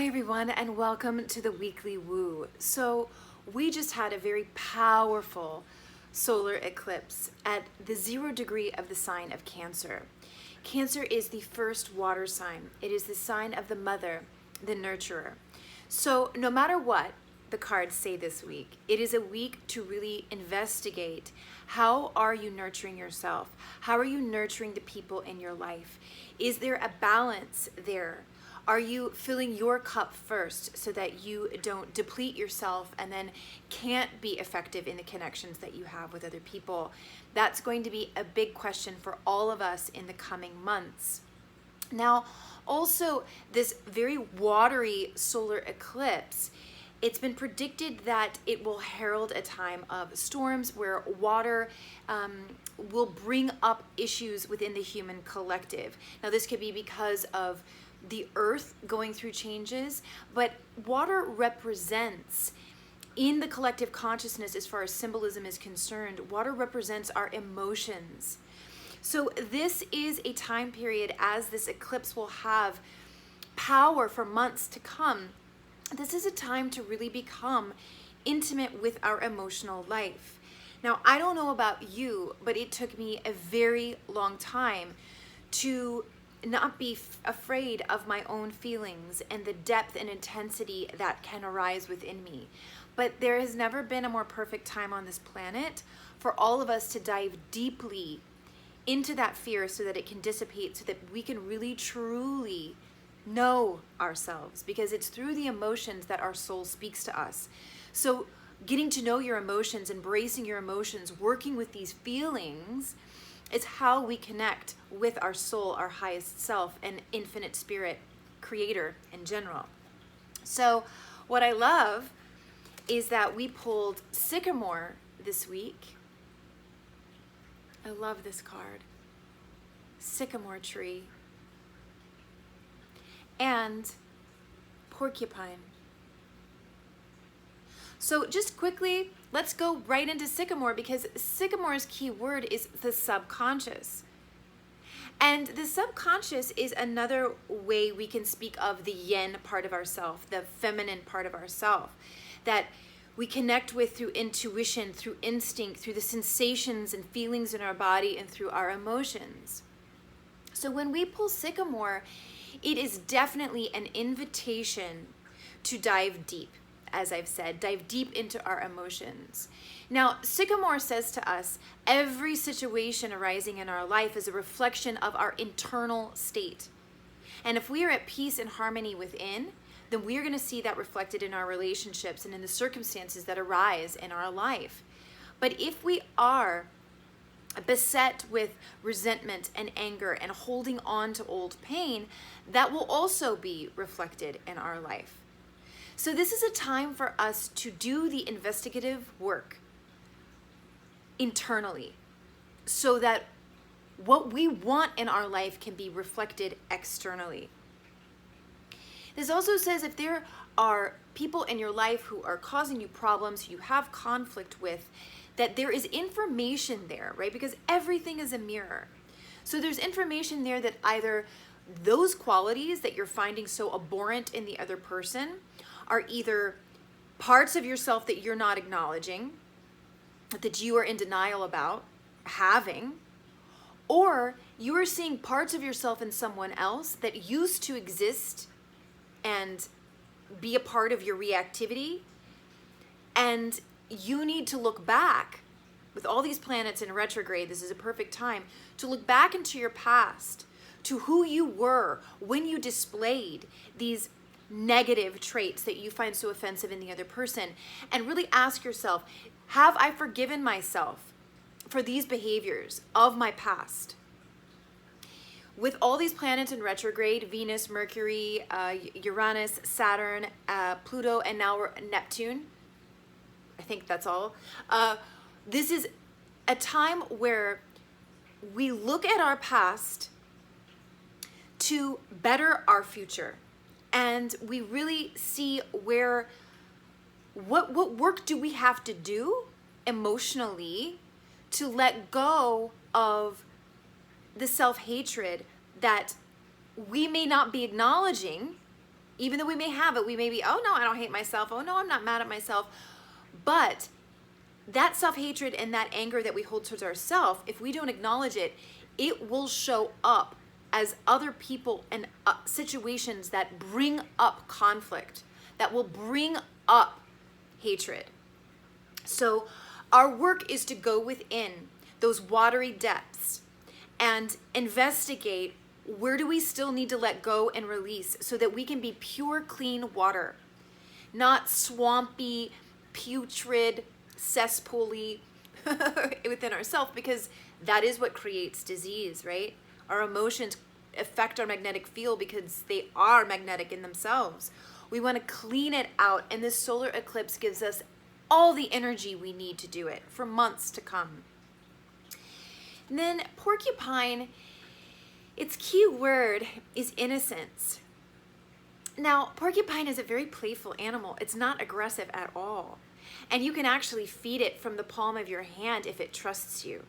everyone, and welcome to the Weekly Woo. So we just had a very powerful solar eclipse at the 0 degree of the sign of Cancer. Cancer is the first water sign. It is the sign of the mother, the nurturer. So no matter what the cards say this week, it is a week to really investigate how are you nurturing yourself? How are you nurturing the people in your life? Is there a balance there? Are you filling your cup first so that you don't deplete yourself and then can't be effective in the connections that you have with other people? That's going to be a big question for all of us in the coming months. Now, also this very watery solar eclipse, it's been predicted that it will herald a time of storms where water will bring up issues within the human collective. Now, this could be because of the earth going through changes, but water represents, in the collective consciousness as far as symbolism is concerned, water represents our emotions. So this is a time period, as this eclipse will have power for months to come. This is a time to really become intimate with our emotional life. Now, I don't know about you, but it took me a very long time to not be afraid of my own feelings and the depth and intensity that can arise within me. But there has never been a more perfect time on this planet for all of us to dive deeply into that fear so that it can dissipate, so that we can really truly know ourselves, because it's through the emotions that our soul speaks to us. So getting to know your emotions, embracing your emotions, working with these feelings is how we connect with our soul, our highest self, and infinite spirit, creator in general. So what I love is that we pulled Sycamore this week. I love this card. Sycamore tree. And Porcupine. So just quickly, let's go right into Sycamore, because Sycamore's key word is the subconscious. And the subconscious is another way we can speak of the yin part of ourself, the feminine part of ourself, that we connect with through intuition, through instinct, through the sensations and feelings in our body, and through our emotions. So when we pull Sycamore, it is definitely an invitation to dive deep. As I've said, dive deep into our emotions. Now, Sycamore says to us, every situation arising in our life is a reflection of our internal state. And if we are at peace and harmony within, then we are going to see that reflected in our relationships and in the circumstances that arise in our life. But if we are beset with resentment and anger and holding on to old pain, that will also be reflected in our life. So this is a time for us to do the investigative work internally, so that what we want in our life can be reflected externally. This also says if there are people in your life who are causing you problems, who you have conflict with, that there is information there, right? Because everything is a mirror. So there's information there that either those qualities that you're finding so abhorrent in the other person are either parts of yourself that you're not acknowledging, that you are in denial about having, or you are seeing parts of yourself in someone else that used to exist and be a part of your reactivity, and you need to look back. With all these planets in retrograde, this is a perfect time to look back into your past, to who you were when you displayed these negative traits that you find so offensive in the other person, and really ask yourself, have I forgiven myself for these behaviors of my past? With all these planets in retrograde, Venus, Mercury, Uranus, Saturn, Pluto, and now we're Neptune, I think that's all. This is a time where we look at our past to better our future. And we really see what work do we have to do emotionally to let go of the self-hatred that we may not be acknowledging Even though we may have it, we may be, oh no, I don't hate myself. Oh no, I'm not mad at myself. But that self-hatred and that anger that we hold towards ourselves, if we don't acknowledge it, it will show up as other people and situations that bring up conflict, that will bring up hatred. So our work is to go within those watery depths and investigate, where do we still need to let go and release so that we can be pure, clean water, not swampy, putrid, cesspool-y within ourselves, because that is what creates disease, right? Our emotions affect our magnetic field because they are magnetic in themselves. We want to clean it out, and this solar eclipse gives us all the energy we need to do it for months to come. And then porcupine, its key word is innocence. Now, porcupine is a very playful animal. It's not aggressive at all. And you can actually feed it from the palm of your hand if it trusts you.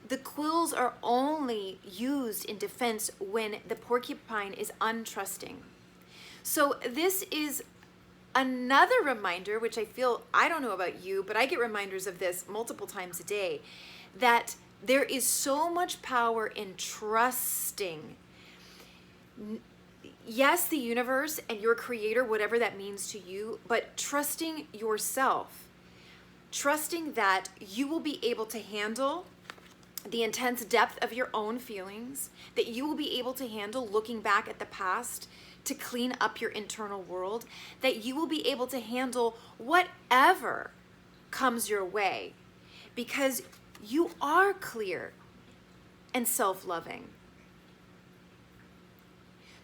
The quills are only used in defense when the porcupine is untrusting. So this is another reminder, which I feel, I don't know about you, but I get reminders of this multiple times a day, that there is so much power in trusting. Yes, the universe and your creator, whatever that means to you, but trusting yourself, trusting that you will be able to handle the intense depth of your own feelings, that you will be able to handle looking back at the past to clean up your internal world, that you will be able to handle whatever comes your way, because you are clear and self-loving.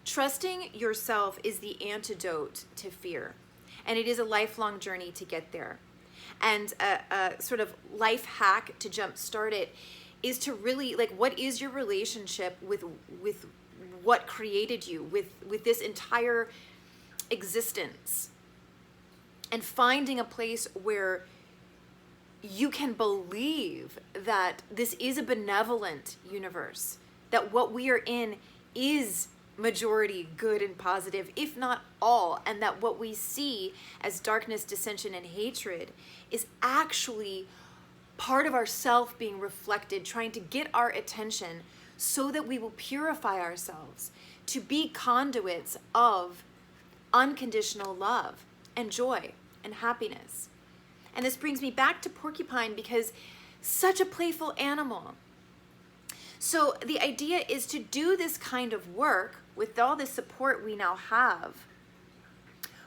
Trusting yourself is the antidote to fear, and it is a lifelong journey to get there. And a sort of life hack to jumpstart it is to really, like, what is your relationship with what created you, with this entire existence, and finding a place where you can believe that this is a benevolent universe, that what we are in is majority good and positive, if not all, and that what we see as darkness, dissension, and hatred is actually part of ourself being reflected, trying to get our attention so that we will purify ourselves to be conduits of unconditional love and joy and happiness. And this brings me back to porcupine, because such a playful animal. So the idea is to do this kind of work with all the support we now have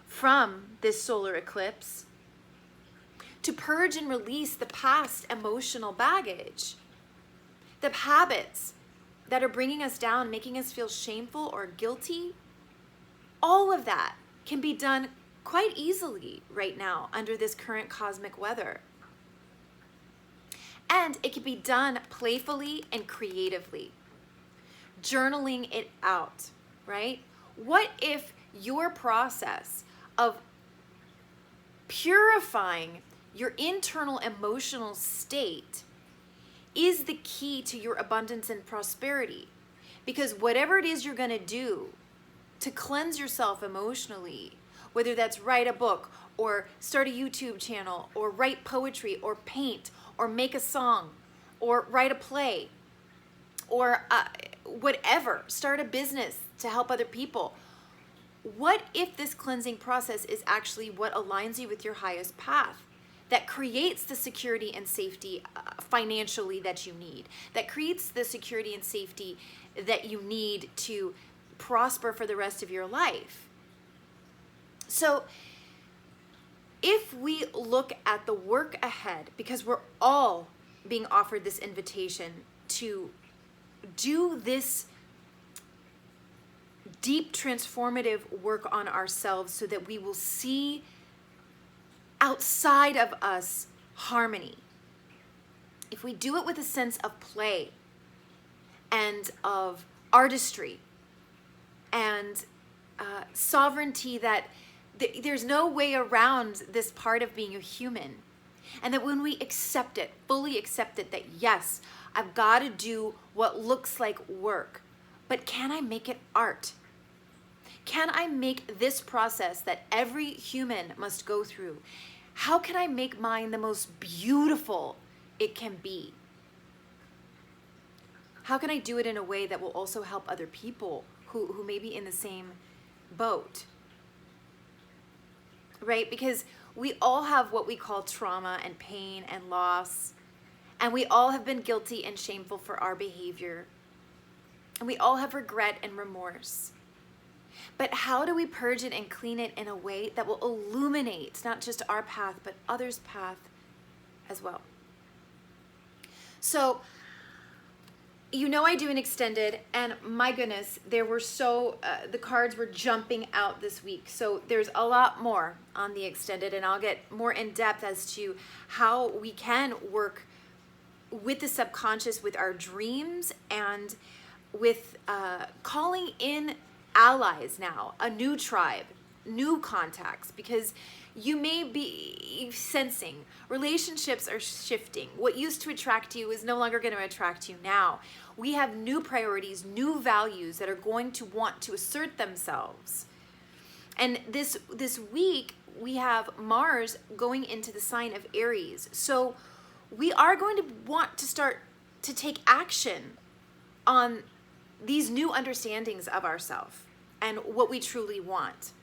from this solar eclipse, to purge and release the past emotional baggage, the habits that are bringing us down, making us feel shameful or guilty. All of that can be done quite easily right now under this current cosmic weather. And it can be done playfully and creatively. Journaling it out, right? What if your process of purifying your internal emotional state is the key to your abundance and prosperity? Because whatever it is you're going to do to cleanse yourself emotionally, whether that's write a book or start a YouTube channel or write poetry or paint or make a song or write a play or whatever, start a business to help other people. What if this cleansing process is actually what aligns you with your highest path, that creates the security and safety financially that you need, that creates the security and safety that you need to prosper for the rest of your life? So if we look at the work ahead, because we're all being offered this invitation to do this deep transformative work on ourselves so that we will see outside of us harmony. If we do it with a sense of play and of artistry and sovereignty, that there's no way around this part of being a human, and that when we accept it, fully accept it, that yes, I've got to do what looks like work, but can I make it art? Can I make this process that every human must go through, how can I make mine the most beautiful it can be? How can I do it in a way that will also help other people who may be in the same boat? Right? Because we all have what we call trauma and pain and loss. And we all have been guilty and shameful for our behavior. And we all have regret and remorse. But how do we purge it and clean it in a way that will illuminate not just our path, but others' path as well? So, I do an extended, and my goodness, there were the cards were jumping out this week. So there's a lot more on the extended, and I'll get more in depth as to how we can work with the subconscious, with our dreams, and with calling in allies now, a new tribe, new contacts, because you may be sensing relationships are shifting. What used to attract you is no longer going to attract you now. We have new priorities, new values that are going to want to assert themselves. And this week, we have Mars going into the sign of Aries. So we are going to want to start to take action on these new understandings of ourselves and what we truly want.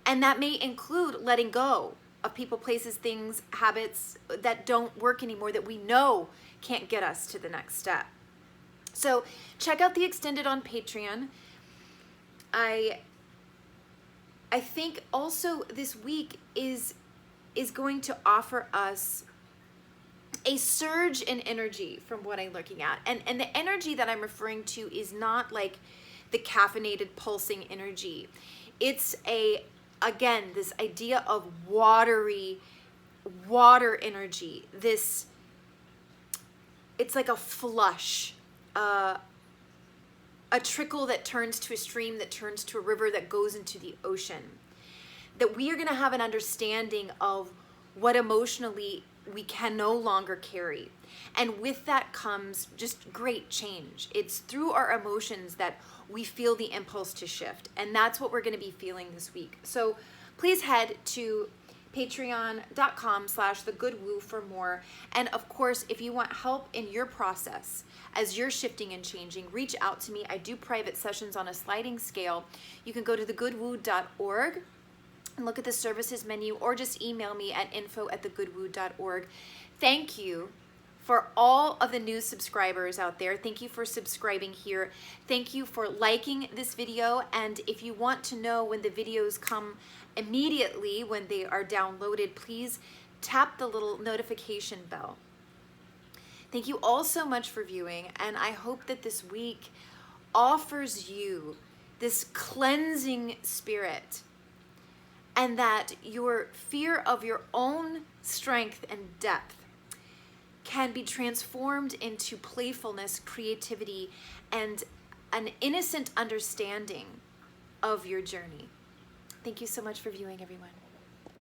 And that may include letting go of people, places, things, habits that don't work anymore, that we know can't get us to the next step. So check out the extended on Patreon. I think also this week is going to offer us a surge in energy from what I'm looking at. And the energy that I'm referring to is not like the caffeinated pulsing energy. It's again, this idea of water energy. It's like a flush, a trickle that turns to a stream, that turns to a river, that goes into the ocean. That we are going to have an understanding of what emotionally we can no longer carry. And with that comes just great change. It's through our emotions that we feel the impulse to shift. And that's what we're going to be feeling this week. So please head to patreon.com/thegoodwoo for more. And of course, if you want help in your process as you're shifting and changing, reach out to me. I do private sessions on a sliding scale. You can go to thegoodwoo.org and look at the services menu, or just email me at info@thegoodwoo.org. Thank you for all of the new subscribers out there. Thank you for subscribing here. Thank you for liking this video. And if you want to know when the videos come immediately, when they are downloaded, please tap the little notification bell. Thank you all so much for viewing. And I hope that this week offers you this cleansing spirit, and that your fear of your own strength and depth can be transformed into playfulness, creativity, and an innocent understanding of your journey. Thank you so much for viewing, everyone.